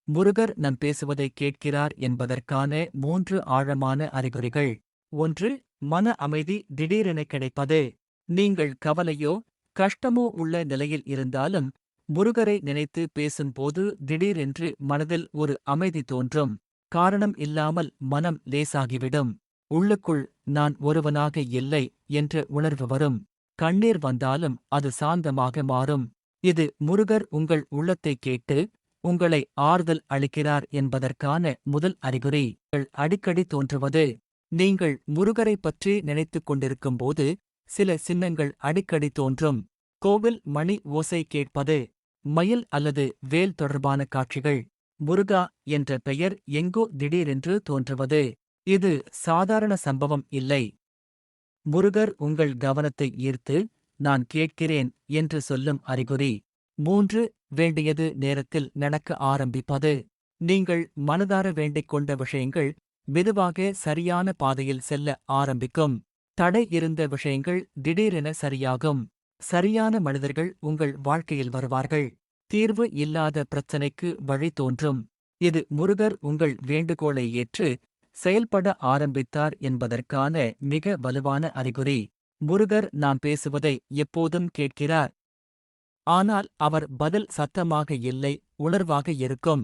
முருகர் நம் பேசுவதை கேட்கிறார் என்பதற்கான 3 ஆழமான அறிகுறிகள். 1. மன அமைதி திடீரென கிடைப்பது. நீங்கள் கவலையோ கஷ்டமோ உள்ள நிலையில் இருந்தாலும் முருகரை நினைத்து பேசும்போது திடீரென்று மனதில் ஒரு அமைதி தோன்றும். காரணம் இல்லாமல் மனம் லேசாகிவிடும். உள்ளுக்குள் நான் ஒருவனாக இல்லை என்ற உணர்வு வரும். கண்ணீர் வந்தாலும் அது சாந்தமாக மாறும். இது முருகர் உங்கள் உள்ளத்தை கேட்டு உங்களை ஆறுதல் அளிக்கிறார் என்பதற்கான முதல் அறிகுறி. அடிக்கடி தோன்றுவது. நீங்கள் முருகரை பற்றி நினைத்துக் கொண்டிருக்கும்போது சில சின்னங்கள் அடிக்கடி தோன்றும். கோவில் மணி ஓசை கேட்பது. மயில் அல்லது வேல் தொடர்பான காட்சிகள். முருகா என்ற பெயர் எங்கோ திடீரென்று தோன்றுவது. இது சாதாரண சம்பவம் இல்லை. முருகர் உங்கள் கவனத்தை ஈர்த்து நான் கேட்கிறேன் என்று சொல்லும் அறிகுறி. 3. வேண்டியது நேரத்தில் நடக்க ஆரம்பிப்பது. நீங்கள் மனதார வேண்டிக் கொண்ட விஷயங்கள் மெதுவாக சரியான பாதையில் செல்ல ஆரம்பிக்கும். தடை இருந்த விஷயங்கள் திடீரென சரியாகும். சரியான மனிதர்கள் உங்கள் வாழ்க்கையில் வருவார்கள். தீர்வு இல்லாத பிரச்சனைக்கு வழி தோன்றும். இது முருகர் உங்கள் வேண்டுகோளை ஏற்று செயல்பட ஆரம்பித்தார் என்பதற்கான மிக வலுவான அறிகுறி. முருகர் நாம் பேசுவதை எப்போதும் கேட்கிறார். ஆனால் அவர் பதில் சத்தமாக இல்லை, உணர்வாக இருக்கும்.